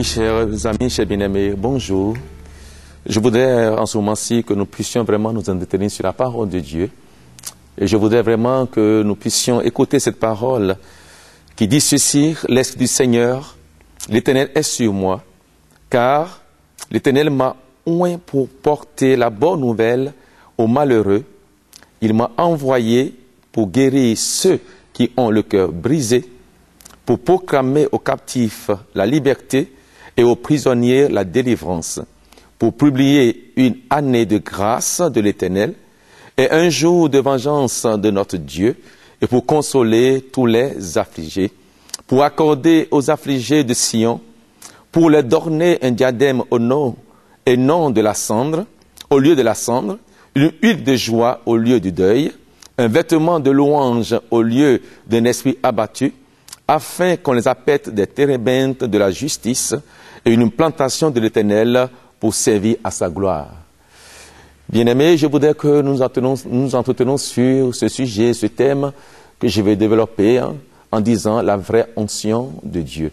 chers amis, chers bien-aimés, bonjour. Je voudrais en ce moment-ci que nous puissions vraiment nous entretenir sur la parole de Dieu. Et je voudrais vraiment que nous puissions écouter cette parole qui dit ceci: l'Esprit du Seigneur, l'Éternel est sur moi, car l'Éternel m'a oint pour porter la bonne nouvelle aux malheureux. Il m'a envoyé pour guérir ceux qui ont le cœur brisé, pour proclamer aux captifs la liberté et aux prisonniers la délivrance, pour publier une année de grâce de l'Éternel et un jour de vengeance de notre Dieu, et pour consoler tous les affligés, pour accorder aux affligés de Sion, pour leur donner un diadème au nom et non de la cendre, au lieu de la cendre, une huile de joie au lieu du deuil, un vêtement de louange au lieu d'un esprit abattu, afin qu'on les appelle des térébintes de la justice et une plantation de l'Éternel pour servir à sa gloire. Bien-aimés, je voudrais que nous entretenons sur ce sujet, ce thème que je vais développer en disant la vraie onction de Dieu.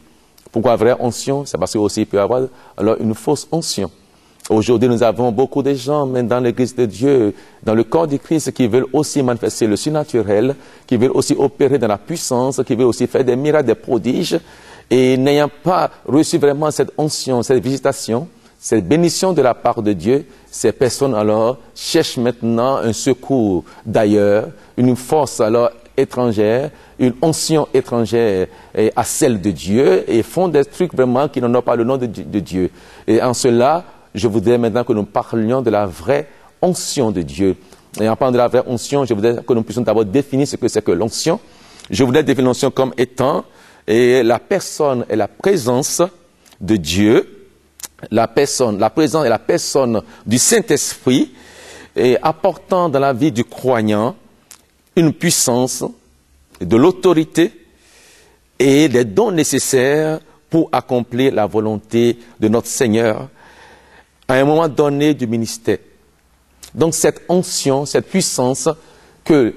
Pourquoi vraie onction? C'est parce qu'il aussi peut y avoir alors une fausse onction. Aujourd'hui, nous avons beaucoup de gens, même dans l'Église de Dieu, dans le corps du Christ, qui veulent aussi manifester le surnaturel, qui veulent aussi opérer dans la puissance, qui veulent aussi faire des miracles, des prodiges, et n'ayant pas reçu vraiment cette onction, cette visitation, cette bénédiction de la part de Dieu, ces personnes alors cherchent maintenant un secours d'ailleurs, une force alors étrangère, une onction étrangère à celle de Dieu, et font des trucs vraiment qui n'en ont pas le nom de Dieu. Et en cela, je voudrais maintenant que nous parlions de la vraie onction de Dieu. Et en parlant de la vraie onction, je voudrais que nous puissions d'abord définir ce que c'est que l'onction. Je voudrais définir l'onction comme étant la personne et la présence de Dieu, la présence et la personne du Saint-Esprit, et apportant dans la vie du croyant une puissance, de l'autorité et les dons nécessaires pour accomplir la volonté de notre Seigneur à un moment donné du ministère. Donc cette onction, cette puissance que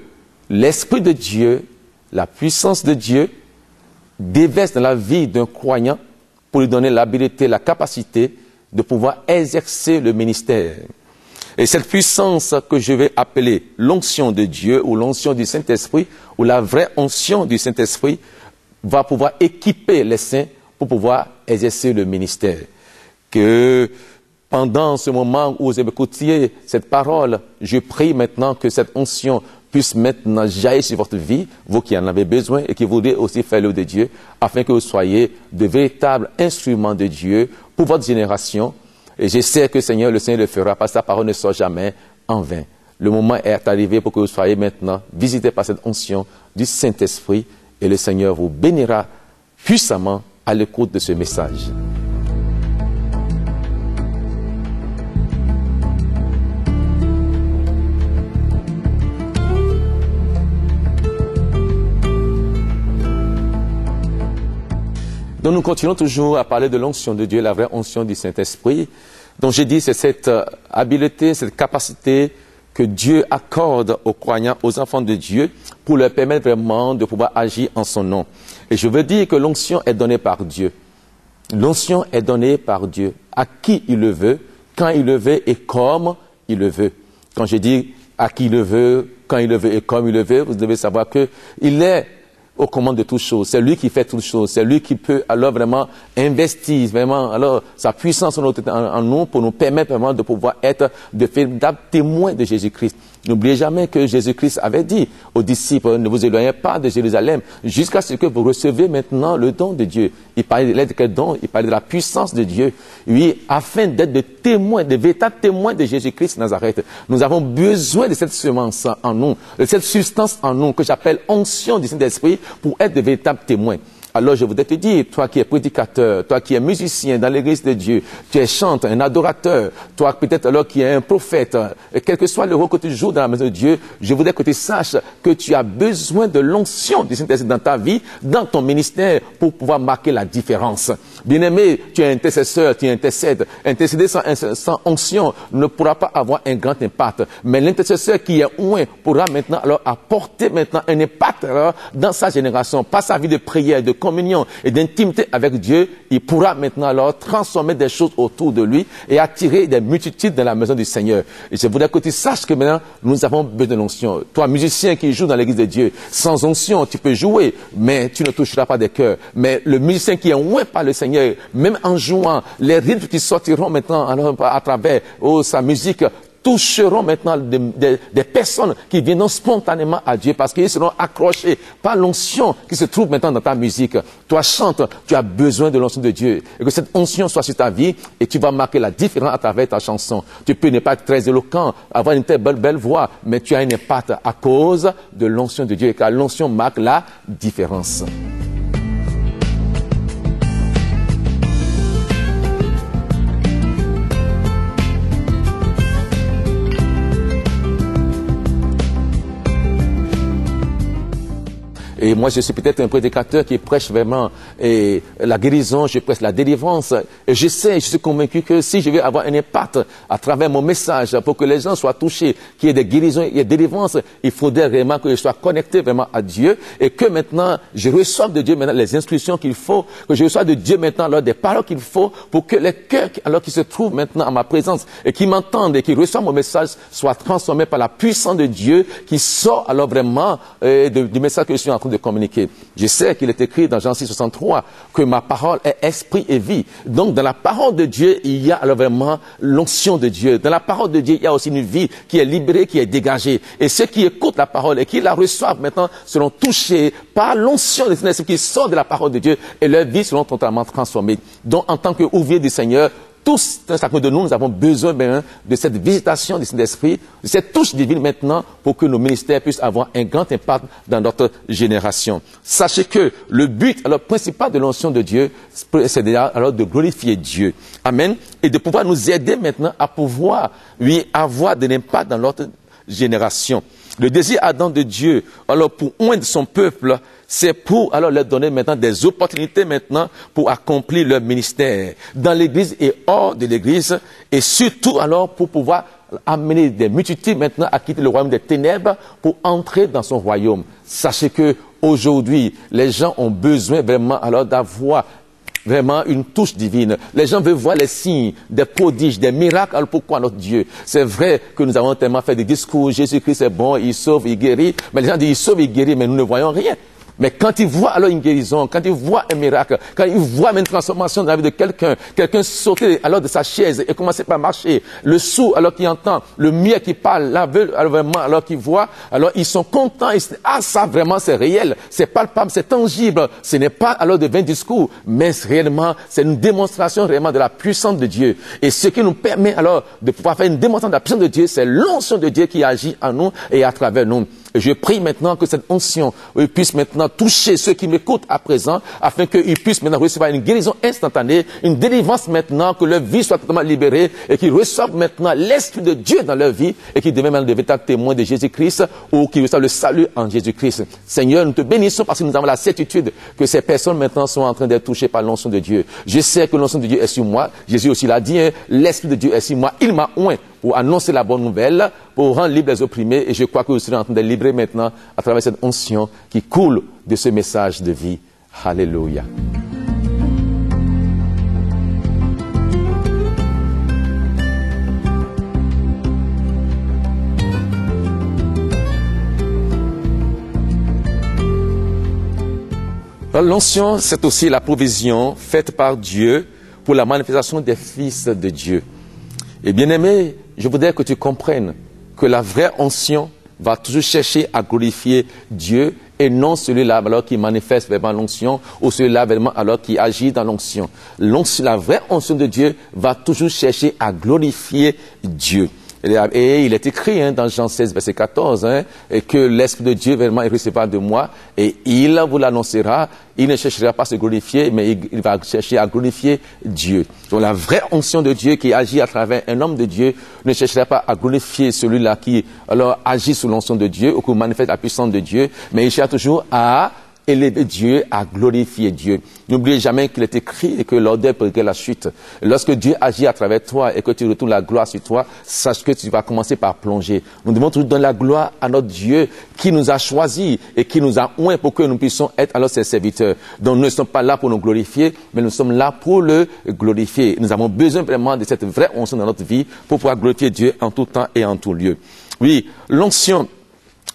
l'Esprit de Dieu, la puissance de Dieu, déverse dans la vie d'un croyant pour lui donner l'habilité, la capacité de pouvoir exercer le ministère. Et cette puissance que je vais appeler l'onction de Dieu ou l'onction du Saint-Esprit ou la vraie onction du Saint-Esprit va pouvoir équiper les saints pour pouvoir exercer le ministère. Que pendant ce moment où vous écoutiez cette parole, je prie maintenant que cette onction puisse maintenant jaillir sur votre vie, vous qui en avez besoin et qui voudrez aussi faire l'œuvre de Dieu, afin que vous soyez de véritables instruments de Dieu pour votre génération. Et je sais que Seigneur, le Seigneur le fera, parce que sa parole ne sort jamais en vain. Le moment est arrivé pour que vous soyez maintenant visités par cette onction du Saint-Esprit, et le Seigneur vous bénira puissamment à l'écoute de ce message. Donc nous continuons toujours à parler de l'onction de Dieu, la vraie onction du Saint-Esprit. Donc j'ai dit, c'est cette habileté, cette capacité que Dieu accorde aux croyants, aux enfants de Dieu, pour leur permettre vraiment de pouvoir agir en son nom. Et je veux dire que l'onction est donnée par Dieu. L'onction est donnée par Dieu à qui il le veut, quand il le veut et comme il le veut. Quand je dis à qui il le veut, quand il le veut et comme il le veut, vous devez savoir qu'il est aux commandes de toutes choses. C'est lui qui fait toutes choses. C'est lui qui peut alors vraiment investir vraiment alors sa puissance en nous pour nous permettre vraiment de pouvoir être de véritables témoins de Jésus-Christ. N'oubliez jamais que Jésus-Christ avait dit aux disciples: ne vous éloignez pas de Jérusalem jusqu'à ce que vous recevez maintenant le don de Dieu. Il parlait de quel don? Il parlait de la puissance de Dieu. Oui, afin d'être des témoins, de véritables témoins de Jésus-Christ Nazareth. Nous avons besoin de cette semence en nous, de cette substance en nous que j'appelle onction du Saint-Esprit pour être de véritables témoins. Alors je voudrais te dire, toi qui es prédicateur, toi qui es musicien dans l'église de Dieu, tu es chanteur, un adorateur, toi peut-être alors qui es un prophète, quel que soit le rôle que tu joues dans la maison de Dieu, je voudrais que tu saches que tu as besoin de l'onction du Saint-Esprit dans ta vie, dans ton ministère, pour pouvoir marquer la différence. Bien-aimé, tu es intercesseur, tu intercèdes. Intercéder sans onction ne pourra pas avoir un grand impact. Mais l'intercesseur qui est oint pourra maintenant alors apporter maintenant un impact alors, dans sa génération, par sa vie de prière, de communion et d'intimité avec Dieu, il pourra maintenant alors transformer des choses autour de lui et attirer des multitudes dans la maison du Seigneur. Et je voudrais que tu saches que maintenant, nous avons besoin de l'onction. Toi, musicien qui joue dans l'église de Dieu, sans onction, tu peux jouer, mais tu ne toucheras pas des cœurs. Mais le musicien qui est oint par le Seigneur, même en jouant, les rythmes qui sortiront maintenant alors, à travers sa musique, toucheront maintenant des personnes qui viendront spontanément à Dieu parce qu'ils seront accrochés par l'onction qui se trouve maintenant dans ta musique. Toi, chante, tu as besoin de l'onction de Dieu. Et que cette onction soit sur ta vie et tu vas marquer la différence à travers ta chanson. Tu peux ne pas être très éloquent, avoir une très belle voix, mais tu as un impact à cause de l'onction de Dieu, car l'onction marque la différence. Et moi, je suis peut-être un prédicateur qui prêche vraiment la guérison, je prêche la délivrance. Et je suis convaincu que si je veux avoir un impact à travers mon message pour que les gens soient touchés, qu'il y ait des guérisons et des délivrances, il faudrait vraiment que je sois connecté vraiment à Dieu et que maintenant, je reçoive de Dieu maintenant les instructions qu'il faut, que je reçoive de Dieu maintenant alors des paroles qu'il faut pour que les cœurs alors qui se trouvent maintenant à ma présence et qui m'entendent et qui reçoivent mon message soient transformés par la puissance de Dieu qui sort alors vraiment du message que je suis en train de communiquer. Je sais qu'il est écrit dans Jean 6, 63 que ma parole est esprit et vie. Donc, dans la parole de Dieu, il y a alors vraiment l'onction de Dieu. Dans la parole de Dieu, il y a aussi une vie qui est libérée, qui est dégagée. Et ceux qui écoutent la parole et qui la reçoivent maintenant seront touchés par l'onction de Saint-Esprit qui sort de la parole de Dieu et leurs vies seront totalement transformées. Donc, en tant qu'ouvriers du Seigneur, tous, chacun de nous avons besoin de cette visitation du Saint-Esprit, de cette touche divine maintenant pour que nos ministères puissent avoir un grand impact dans notre génération. Sachez que le but alors principal de l'onction de Dieu, c'est déjà alors de glorifier Dieu. Amen. Et de pouvoir nous aider maintenant à pouvoir, oui, avoir de l'impact dans notre génération. Le désir ardent de Dieu, alors pour oindre son peuple, c'est pour alors leur donner maintenant des opportunités maintenant pour accomplir leur ministère dans l'église et hors de l'église et surtout alors pour pouvoir amener des multitudes maintenant à quitter le royaume des ténèbres pour entrer dans son royaume. Sachez que aujourd'hui, les gens ont besoin vraiment alors d'avoir vraiment une touche divine. Les gens veulent voir les signes, des prodiges, des miracles. Alors pourquoi notre Dieu? C'est vrai que nous avons tellement fait des discours, Jésus-Christ est bon, il sauve, il guérit. Mais les gens disent il sauve, il guérit, mais nous ne voyons rien. Mais quand ils voient alors une guérison, quand ils voient un miracle, quand ils voient une transformation dans la vie de quelqu'un sauter alors de sa chaise et commencer par marcher, le sourd alors qu'il entend, le muet qui parle, l'aveugle alors qu'il voit, alors ils sont contents, ils se disent, ah ça vraiment c'est réel, c'est palpable, c'est tangible, ce n'est pas alors de vains discours, mais réellement c'est une démonstration réellement de la puissance de Dieu. Et ce qui nous permet alors de pouvoir faire une démonstration de la puissance de Dieu, c'est l'onction de Dieu qui agit en nous et à travers nous. Et je prie maintenant que cette onction puisse maintenant toucher ceux qui m'écoutent à présent, afin qu'ils puissent maintenant recevoir une guérison instantanée, une délivrance maintenant, que leur vie soit totalement libérée et qu'ils reçoivent maintenant l'Esprit de Dieu dans leur vie et qu'ils deviennent maintenant des véritables témoins de Jésus-Christ ou qu'ils reçoivent le salut en Jésus-Christ. Seigneur, nous te bénissons parce que nous avons la certitude que ces personnes maintenant sont en train d'être touchées par l'onction de Dieu. Je sais que l'onction de Dieu est sur moi. Jésus aussi l'a dit, hein, l'Esprit de Dieu est sur moi. Il m'a oint pour annoncer la bonne nouvelle, pour rendre libres les opprimés. Et je crois que vous serez en train de libérer maintenant à travers cette onction qui coule de ce message de vie. Alléluia. L'onction, c'est aussi la provision faite par Dieu pour la manifestation des fils de Dieu. Et bien aimé, je voudrais que tu comprennes que la vraie onction va toujours chercher à glorifier Dieu et non celui-là alors qui manifeste vraiment l'onction ou celui-là vraiment alors qui agit dans l'onction. La vraie onction de Dieu va toujours chercher à glorifier Dieu. Et il est écrit dans Jean 16, verset 14, et que l'Esprit de Dieu vraiment est recevable de moi, et il vous l'annoncera. Il ne cherchera pas à se glorifier, mais il va chercher à glorifier Dieu. Donc la vraie onction de Dieu qui agit à travers un homme de Dieu ne cherchera pas à glorifier celui-là qui alors agit sous l'onction de Dieu ou qui manifeste la puissance de Dieu, mais il cherche toujours à élever Dieu, à glorifier Dieu. N'oubliez jamais qu'il est écrit et que l'odeur prédira la chute. Lorsque Dieu agit à travers toi et que tu retournes la gloire sur toi, sache que tu vas commencer par plonger. Nous devons toujours donner la gloire à notre Dieu qui nous a choisis et qui nous a oints pour que nous puissions être alors ses serviteurs. Donc nous ne sommes pas là pour nous glorifier, mais nous sommes là pour le glorifier. Nous avons besoin vraiment de cette vraie onction dans notre vie pour pouvoir glorifier Dieu en tout temps et en tout lieu. Oui, l'onction,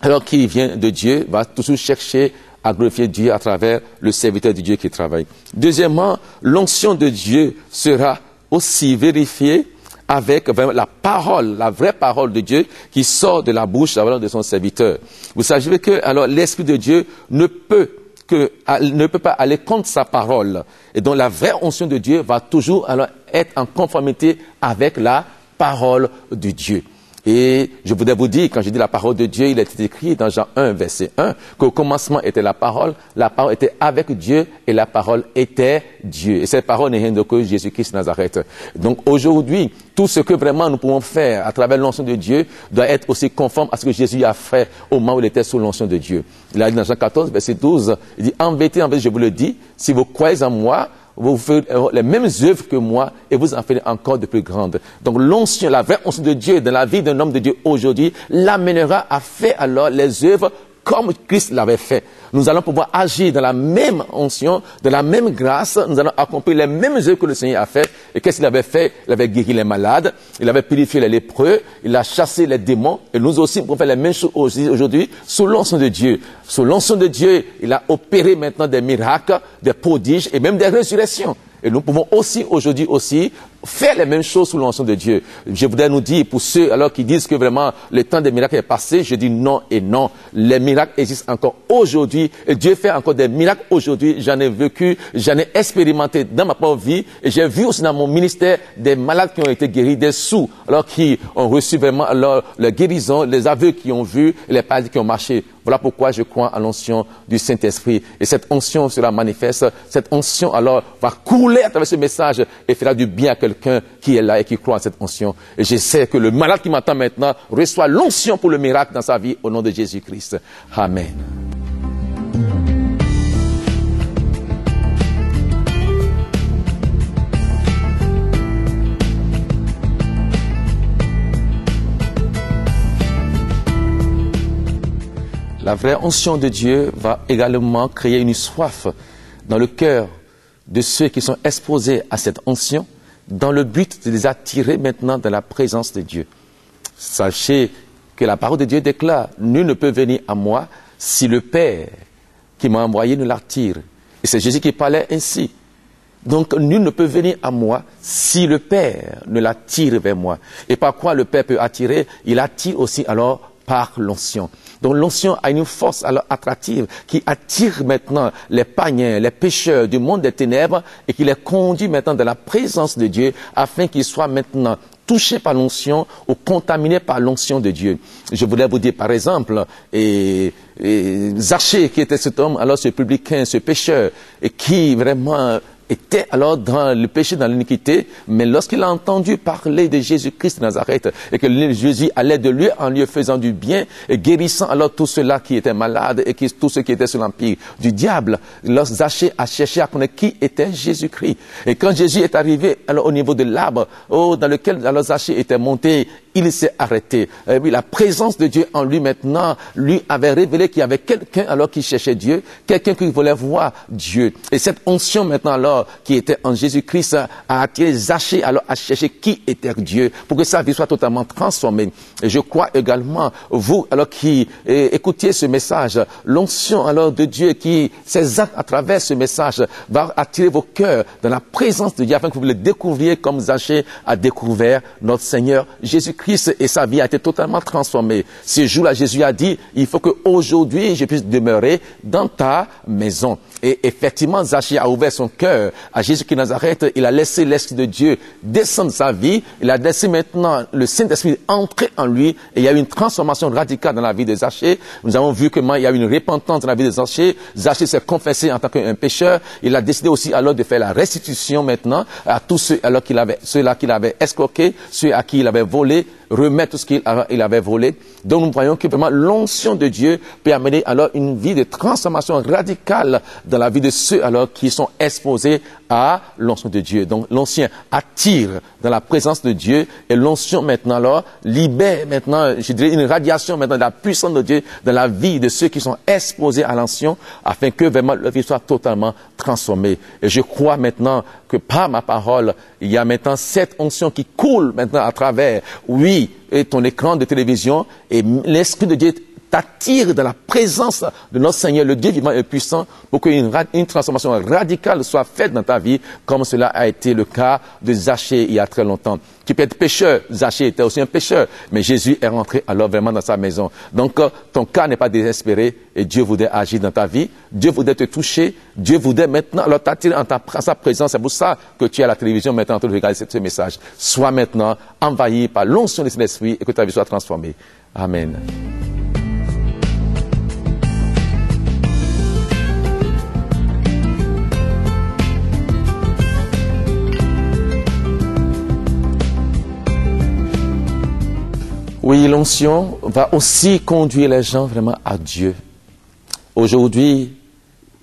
alors qui vient de Dieu, va toujours chercher à glorifier Dieu à travers le serviteur de Dieu qui travaille. Deuxièmement, l'onction de Dieu sera aussi vérifiée avec vraiment la parole, la vraie parole de Dieu qui sort de la bouche de son serviteur. Vous savez que alors l'Esprit de Dieu ne peut pas aller contre sa parole. Et donc la vraie onction de Dieu va toujours alors être en conformité avec la parole de Dieu. Et je voudrais vous dire, quand je dis la parole de Dieu, il est écrit dans Jean 1, verset 1, qu'au commencement était la parole était avec Dieu et la parole était Dieu. Et cette parole n'est rien d'autre que Jésus-Christ de Nazareth. Donc aujourd'hui, tout ce que vraiment nous pouvons faire à travers l'onction de Dieu doit être aussi conforme à ce que Jésus a fait au moment où il était sous l'onction de Dieu. Il a dit dans Jean 14, verset 12, il dit, en vérité, je vous le dis, si vous croyez en moi, vous faites les mêmes œuvres que moi et vous en faites encore de plus grandes. Donc l'onction, la vraie onction de Dieu dans la vie d'un homme de Dieu aujourd'hui l'amènera à faire alors les œuvres comme Christ l'avait fait. Nous allons pouvoir agir dans la même onction, de la même grâce. Nous allons accomplir les mêmes œuvres que le Seigneur a fait. Et qu'est-ce qu'il avait fait? Il avait guéri les malades, il avait purifié les lépreux, il a chassé les démons. Et nous aussi, nous pouvons faire les mêmes choses aujourd'hui sous l'onction de Dieu. Sous l'onction de Dieu, il a opéré maintenant des miracles, des prodiges et même des résurrections. Et nous pouvons aussi, aujourd'hui aussi, faire les mêmes choses sous l'onction de Dieu. Je voudrais nous dire, pour ceux alors qui disent que vraiment le temps des miracles est passé, je dis non et non. Les miracles existent encore aujourd'hui et Dieu fait encore des miracles aujourd'hui. J'en ai vécu, j'en ai expérimenté dans ma propre vie et j'ai vu aussi dans mon ministère des malades qui ont été guéris, des sourds alors qui ont reçu vraiment alors la guérison, les aveugles qui ont vu, les paralysés qui ont marché. Voilà pourquoi je crois à l'onction du Saint-Esprit. Et cette onction sera manifeste. Cette onction alors va couler à travers ce message et fera du bien à quelqu'un qui est là et qui croit à cette onction. Et je sais que le malade qui m'entend maintenant reçoit l'onction pour le miracle dans sa vie au nom de Jésus-Christ. Amen. La vraie onction de Dieu va également créer une soif dans le cœur de ceux qui sont exposés à cette onction, dans le but de les attirer maintenant dans la présence de Dieu. Sachez que la parole de Dieu déclare, nul ne peut venir à moi si le Père qui m'a envoyé ne l'attire. Et c'est Jésus qui parlait ainsi. Donc, nul ne peut venir à moi si le Père ne l'attire vers moi. Et par quoi le Père peut attirer? Il attire aussi alors par l'onction. Donc l'onction a une force alors attractive qui attire maintenant les païens, les pécheurs du monde des ténèbres et qui les conduit maintenant dans la présence de Dieu afin qu'ils soient maintenant touchés par l'onction ou contaminés par l'onction de Dieu. Je voudrais vous dire par exemple, Zachée qui était cet homme, alors ce publicain, ce pécheur, et qui vraiment était alors dans le péché, dans l'iniquité, mais lorsqu'il a entendu parler de Jésus-Christ de Nazareth et que Jésus allait de lui en lieu faisant du bien et guérissant alors tous ceux-là qui étaient malades et tous ceux qui étaient sous l'empire du diable, lorsque Zachée a cherché à connaître qui était Jésus-Christ. Et quand Jésus est arrivé alors au niveau de l'arbre dans lequel alors Zachée était monté, il s'est arrêté. Oui, la présence de Dieu en lui maintenant lui avait révélé qu'il y avait quelqu'un alors qui cherchait Dieu, quelqu'un qui voulait voir Dieu. Et cette onction maintenant alors qui était en Jésus-Christ a attiré Zachée alors à chercher qui était Dieu pour que sa vie soit totalement transformée. Et je crois également, vous alors qui écoutiez ce message, l'onction alors de Dieu qui, ces actes à travers ce message va attirer vos cœurs dans la présence de Dieu afin que vous le découvriez comme Zachée a découvert notre Seigneur Jésus-Christ et sa vie a été totalement transformée. Ce jour-là, Jésus a dit, il faut qu'aujourd'hui je puisse demeurer dans ta maison. Et effectivement, Zachée a ouvert son cœur à Jésus qui Nazareth. Il a laissé l'Esprit de Dieu descendre sa vie. Il a laissé maintenant le Saint-Esprit entrer en lui. Et il y a eu une transformation radicale dans la vie de Zachée. Nous avons vu comment il y a eu une repentance dans la vie de Zachée. Zachée s'est confessé en tant qu'un pécheur. Il a décidé aussi alors de faire la restitution maintenant à tous ceux alors ceux-là qu'il avait escroqués, ceux à qui il avait volé. remettre tout ce qu'il avait volé. Donc nous voyons que vraiment l'onction de Dieu peut amener alors une vie de transformation radicale dans la vie de ceux alors qui sont exposés à l'onction de Dieu. Donc l'ancien attire dans la présence de Dieu et l'onction maintenant alors libère maintenant, je dirais, une radiation maintenant de la puissance de Dieu dans la vie de ceux qui sont exposés à l'onction afin que vraiment leur vie soit totalement transformée. Et je crois maintenant que par ma parole, il y a maintenant cette onction qui coule maintenant à travers, oui, et ton écran de télévision et l'Esprit de Dieu t'attire dans la présence de notre Seigneur, le Dieu vivant et puissant, pour qu'une transformation radicale soit faite dans ta vie, comme cela a été le cas de Zachée il y a très longtemps. Tu peux être pécheur, Zachée était aussi un pécheur, mais Jésus est rentré alors vraiment dans sa maison. Donc ton cas n'est pas désespéré et Dieu voudrait agir dans ta vie, Dieu voudrait te toucher, Dieu voudrait maintenant alors t'attirer en sa présence. C'est pour ça que tu es à la télévision maintenant en train de regarder ce message. Sois maintenant envahi par l'onction de Saint-Esprit et que ta vie soit transformée. Amen. Oui, l'onction va aussi conduire les gens vraiment à Dieu. Aujourd'hui,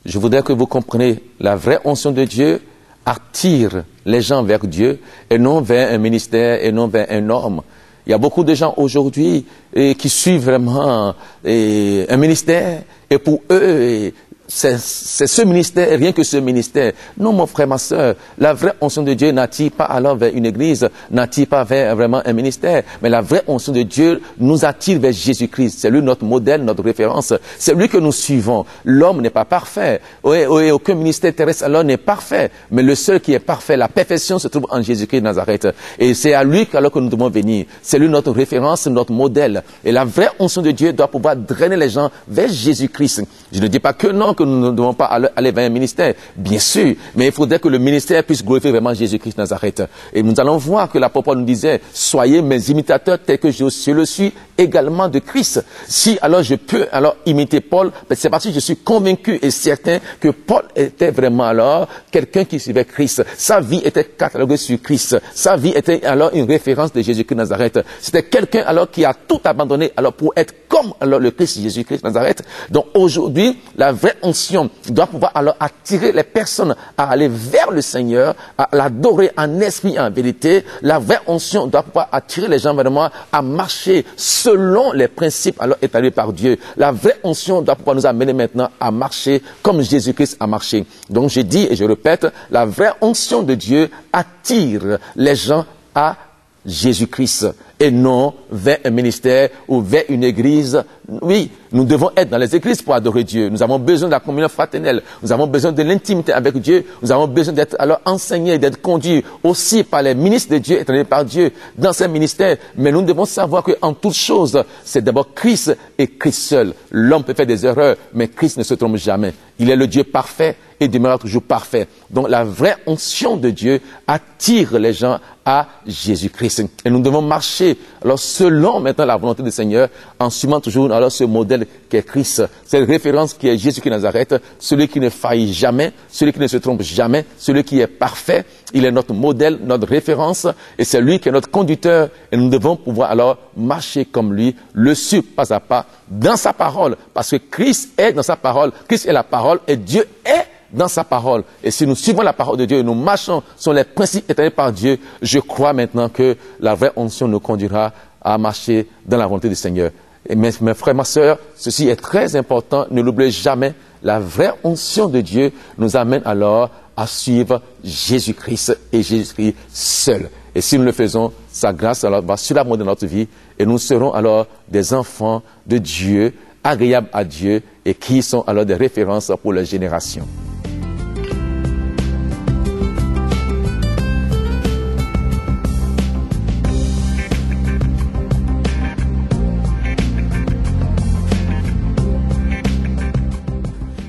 je voudrais que vous compreniez, la vraie onction de Dieu attire les gens vers Dieu et non vers un ministère et non vers un homme. Il y a beaucoup de gens aujourd'hui qui suivent vraiment un ministère et pour eux, c'est ce ministère et rien que ce ministère. Non, mon frère, ma soeur, la vraie onction de Dieu n'attire pas alors vers une église, n'attire pas vers vraiment un ministère, mais la vraie onction de Dieu nous attire vers Jésus-Christ. C'est lui notre modèle, notre référence. C'est lui que nous suivons. L'homme n'est pas parfait. Aucun ministère terrestre alors n'est parfait. Mais le seul qui est parfait, la perfection se trouve en Jésus-Christ de Nazareth. Et c'est à lui alors que nous devons venir. C'est lui notre référence, notre modèle. Et la vraie onction de Dieu doit pouvoir drainer les gens vers Jésus-Christ. Je ne dis pas que non, que nous ne devons pas aller vers un ministère, bien sûr, mais il faudrait que le ministère puisse glorifier vraiment Jésus-Christ de Nazareth. Et nous allons voir que l'apôtre nous disait, soyez mes imitateurs tels que je le suis également de Christ. Si alors je peux alors imiter Paul, c'est parce que je suis convaincu et certain que Paul était vraiment alors quelqu'un qui suivait Christ. Sa vie était cataloguée sur Christ. Sa vie était alors une référence de Jésus-Christ de Nazareth. C'était quelqu'un alors qui a tout abandonné alors pour être comme alors le Christ Jésus-Christ de Nazareth. Donc aujourd'hui, la vraie onction doit pouvoir alors attirer les personnes à aller vers le Seigneur, à l'adorer en esprit et en vérité. La vraie onction doit pouvoir attirer les gens vraiment à marcher selon les principes alors établis par Dieu. La vraie onction doit pouvoir nous amener maintenant à marcher comme Jésus-Christ a marché. Donc je dis et je répète, la vraie onction de Dieu attire les gens à Jésus-Christ et non vers un ministère ou vers une église. Oui, nous devons être dans les églises pour adorer Dieu. Nous avons besoin de la communion fraternelle. Nous avons besoin de l'intimité avec Dieu. Nous avons besoin d'être alors enseignés, d'être conduits aussi par les ministres de Dieu, établis par Dieu dans ces ministères. Mais nous devons savoir qu'en toute chose, c'est d'abord Christ et Christ seul. L'homme peut faire des erreurs, mais Christ ne se trompe jamais. Il est le Dieu parfait et demeurera toujours parfait. Donc la vraie onction de Dieu attire les gens à Jésus-Christ. Et nous devons marcher alors selon maintenant la volonté du Seigneur, en suivant toujours alors ce modèle qui est Christ, cette référence qui est Jésus qui Nazareth, celui qui ne faillit jamais, celui qui ne se trompe jamais, celui qui est parfait. Il est notre modèle, notre référence, et c'est lui qui est notre conducteur. Et nous devons pouvoir alors marcher comme lui, le suivre pas à pas dans sa parole, parce que Christ est dans sa parole, Christ est la parole, et Dieu est dans sa parole. Et si nous suivons la parole de Dieu et nous marchons sur les principes établis par Dieu, je crois maintenant que la vraie onction nous conduira à marcher dans la volonté du Seigneur. Et mes frères, ma sœur, ceci est très important, ne l'oubliez jamais. La vraie onction de Dieu nous amène alors à suivre Jésus-Christ et Jésus-Christ seul. Et si nous le faisons, sa grâce alors va sur l'amour de notre vie et nous serons alors des enfants de Dieu, agréables à Dieu et qui sont alors des références pour les générations.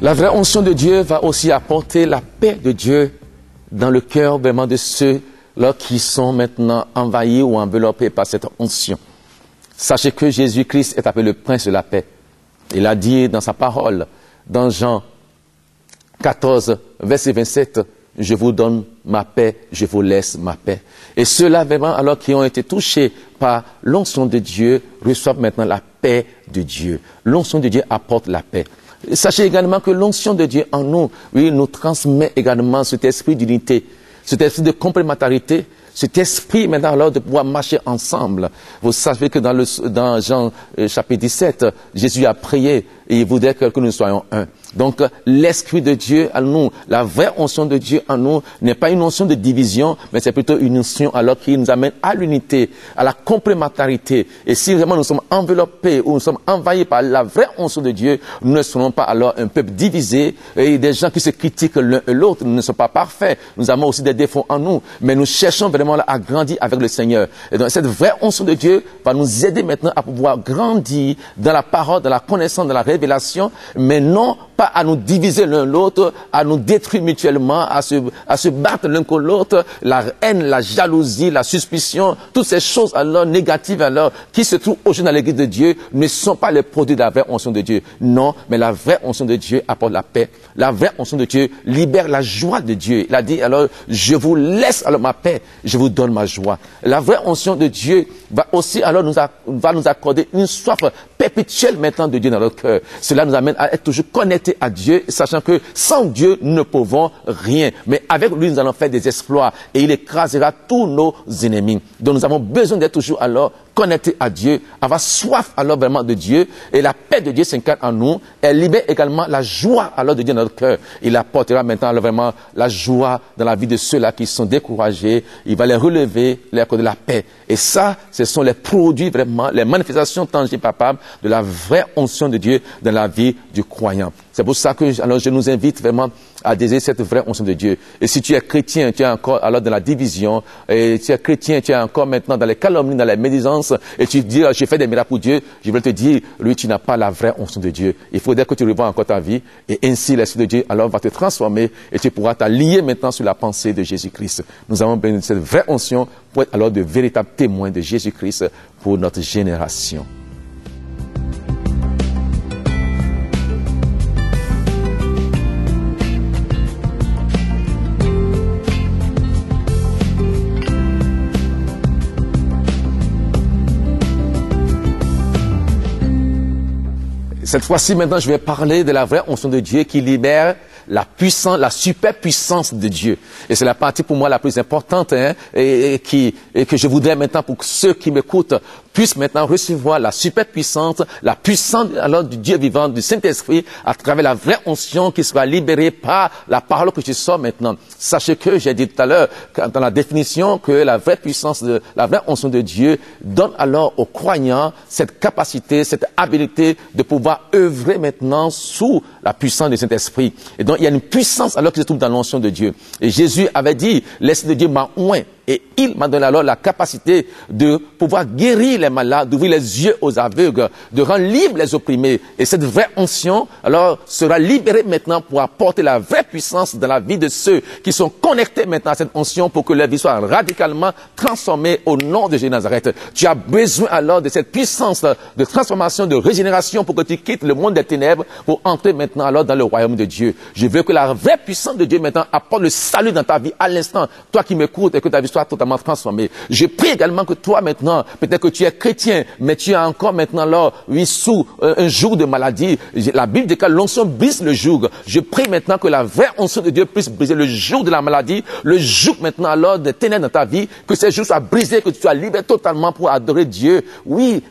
La vraie onction de Dieu va aussi apporter la paix de Dieu dans le cœur vraiment de ceux-là qui sont maintenant envahis ou enveloppés par cette onction. Sachez que Jésus-Christ est appelé le prince de la paix. Il a dit dans sa parole, dans Jean 14, verset 27, je vous donne ma paix, je vous laisse ma paix. Et ceux-là, vraiment, alors qui ont été touchés par l'onction de Dieu, reçoivent maintenant la paix de Dieu. L'onction de Dieu apporte la paix. Et sachez également que l'onction de Dieu en nous, oui, nous transmet également cet esprit d'unité, cet esprit de complémentarité, cet esprit maintenant alors de pouvoir marcher ensemble. Vous savez que dans Jean chapitre 17, Jésus a prié et il voudrait que nous soyons un. Donc l'esprit de Dieu en nous, la vraie onction de Dieu en nous n'est pas une onction de division, mais c'est plutôt une onction alors qui nous amène à l'unité, à la complémentarité. Et si vraiment nous sommes enveloppés ou nous sommes envahis par la vraie onction de Dieu, nous ne serons pas alors un peuple divisé et des gens qui se critiquent l'un et l'autre. Nous ne sommes pas parfaits, nous avons aussi des défauts en nous, mais nous cherchons vraiment à grandir avec le Seigneur. Et donc cette vraie onction de Dieu va nous aider maintenant à pouvoir grandir dans la parole, dans la connaissance, dans la révélation, mais non pas à nous diviser l'un l'autre, à nous détruire mutuellement, à se battre l'un contre l'autre, la haine, la jalousie, la suspicion, toutes ces choses alors négatives alors qui se trouvent aujourd'hui dans l'église de Dieu ne sont pas les produits de la vraie onction de Dieu. Non, mais la vraie onction de Dieu apporte la paix. La vraie onction de Dieu libère la joie de Dieu. Il a dit alors, je vous laisse alors ma paix, je vous donne ma joie. La vraie onction de Dieu va aussi alors va nous accorder une soif perpétuelle maintenant de Dieu dans notre cœur. Cela nous amène à être toujours connectés à Dieu, sachant que sans Dieu, nous ne pouvons rien. Mais avec lui, nous allons faire des exploits et il écrasera tous nos ennemis. Donc nous avons besoin d'être toujours alors connectés à Dieu, avoir soif alors vraiment de Dieu, et la paix de Dieu s'incarne en nous. Elle libère également la joie alors de Dieu dans notre cœur. Il apportera maintenant alors vraiment la joie dans la vie de ceux-là qui sont découragés. Il va les relever, leur accorder la paix. Et ça, ce sont les produits vraiment, les manifestations tangibles, palpables de la vraie onction de Dieu dans la vie du croyant. C'est pour ça que alors je nous invite vraiment à désirer cette vraie onction de Dieu. Et si tu es chrétien, tu es encore alors dans la division, et tu es chrétien, tu es encore maintenant dans les calomnies, dans les médisances, et tu dis, j'ai fait des miracles pour Dieu, je vais te dire, lui, tu n'as pas la vraie onction de Dieu. Il faudrait que tu revoies encore ta vie, et ainsi l'Esprit de Dieu alors va te transformer, et tu pourras t'allier maintenant sur la pensée de Jésus-Christ. Nous avons besoin de cette vraie onction pour être alors de véritables témoins de Jésus-Christ pour notre génération. Cette fois-ci, maintenant, je vais parler de la vraie onction de Dieu qui libère la puissance, la super puissance de Dieu. Et c'est la partie pour moi la plus importante, et que je voudrais maintenant pour que ceux qui m'écoutent puissent maintenant recevoir la super puissance, la puissance alors du Dieu vivant, du Saint-Esprit, à travers la vraie onction qui sera libérée par la parole que je sors maintenant. Sachez que j'ai dit tout à l'heure, dans la définition, que la vraie puissance de la vraie onction de Dieu donne alors aux croyants cette capacité, cette habilité de pouvoir œuvrer maintenant sous la puissance du Saint-Esprit. Et donc, il y a une puissance alors qui se trouve dans l'onction de Dieu. Et Jésus avait dit, l'Esprit de Dieu m'a oint. Et il m'a donné alors la capacité de pouvoir guérir les malades, d'ouvrir les yeux aux aveugles, de rendre libres les opprimés. Et cette vraie onction, alors, sera libérée maintenant pour apporter la vraie puissance dans la vie de ceux qui sont connectés maintenant à cette onction pour que leur vie soit radicalement transformée au nom de Jésus de Nazareth. Tu as besoin alors de cette puissance de transformation, de régénération pour que tu quittes le monde des ténèbres pour entrer maintenant alors dans le royaume de Dieu. Je veux que la vraie puissance de Dieu maintenant apporte le salut dans ta vie à l'instant. Toi qui m'écoutes et que ta vie soit totalement transformée. Je prie également que toi maintenant, peut-être que tu es chrétien, mais tu es encore maintenant là, oui, sous un joug de maladie. La Bible dit que l'onction brise le joug. Je prie maintenant que la vraie onction de Dieu puisse briser le joug de la maladie, le joug maintenant alors des ténèbres dans ta vie, que ces jougs soient brisés, que tu sois libéré totalement pour adorer Dieu. Oui,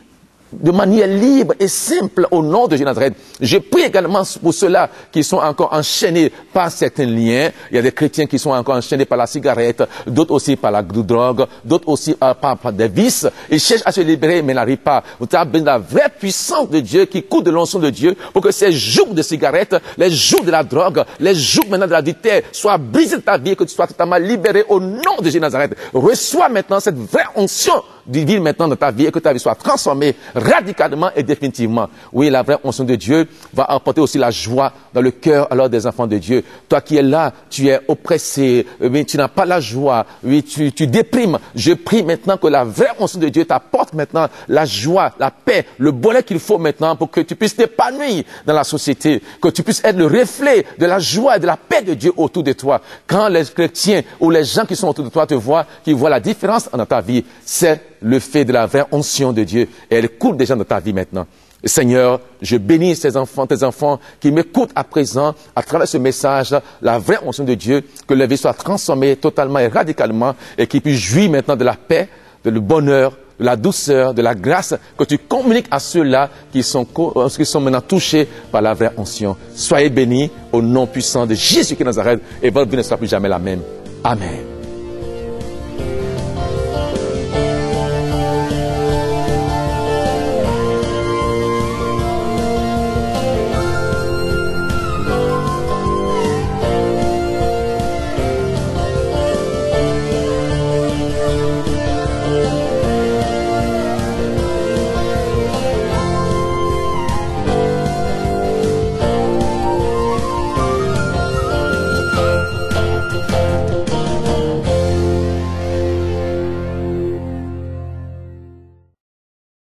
de manière libre et simple au nom de Jésus de Nazareth. Je prie également pour ceux-là qui sont encore enchaînés par certains liens. Il y a des chrétiens qui sont encore enchaînés par la cigarette, d'autres aussi par la drogue, d'autres aussi par des vices. Ils cherchent à se libérer mais n'arrivent pas. Vous avez besoin de la vraie puissance de Dieu qui coule de l'onction de Dieu pour que ces jougs de cigarette, les jougs de la drogue, les jougs maintenant de la vitesse soient brisés de ta vie et que tu sois totalement libéré au nom de Jésus de Nazareth. Reçois maintenant cette vraie onction divine maintenant dans ta vie et que ta vie soit transformée radicalement et définitivement. Oui, la vraie onction de Dieu va apporter aussi la joie dans le cœur alors des enfants de Dieu. Toi qui es là, tu es oppressé, mais tu n'as pas la joie, oui, tu déprimes. Je prie maintenant que la vraie onction de Dieu t'apporte maintenant la joie, la paix, le bonheur qu'il faut maintenant pour que tu puisses t'épanouir dans la société, que tu puisses être le reflet de la joie et de la paix de Dieu autour de toi. Quand les chrétiens ou les gens qui sont autour de toi te voient, qui voient la différence dans ta vie, c'est le fait de la vraie onction de Dieu. Et elle coule déjà dans ta vie maintenant. Seigneur, je bénis tes enfants qui m'écoutent à présent à travers ce message, la vraie onction de Dieu, que leur vie soit transformée totalement et radicalement et qu'ils puissent jouir maintenant de la paix, de le bonheur, de la douceur, de la grâce que tu communiques à ceux-là qui sont maintenant touchés par la vraie onction. Soyez bénis au nom puissant de Jésus qui est Nazareth et votre vie ne sera plus jamais la même. Amen.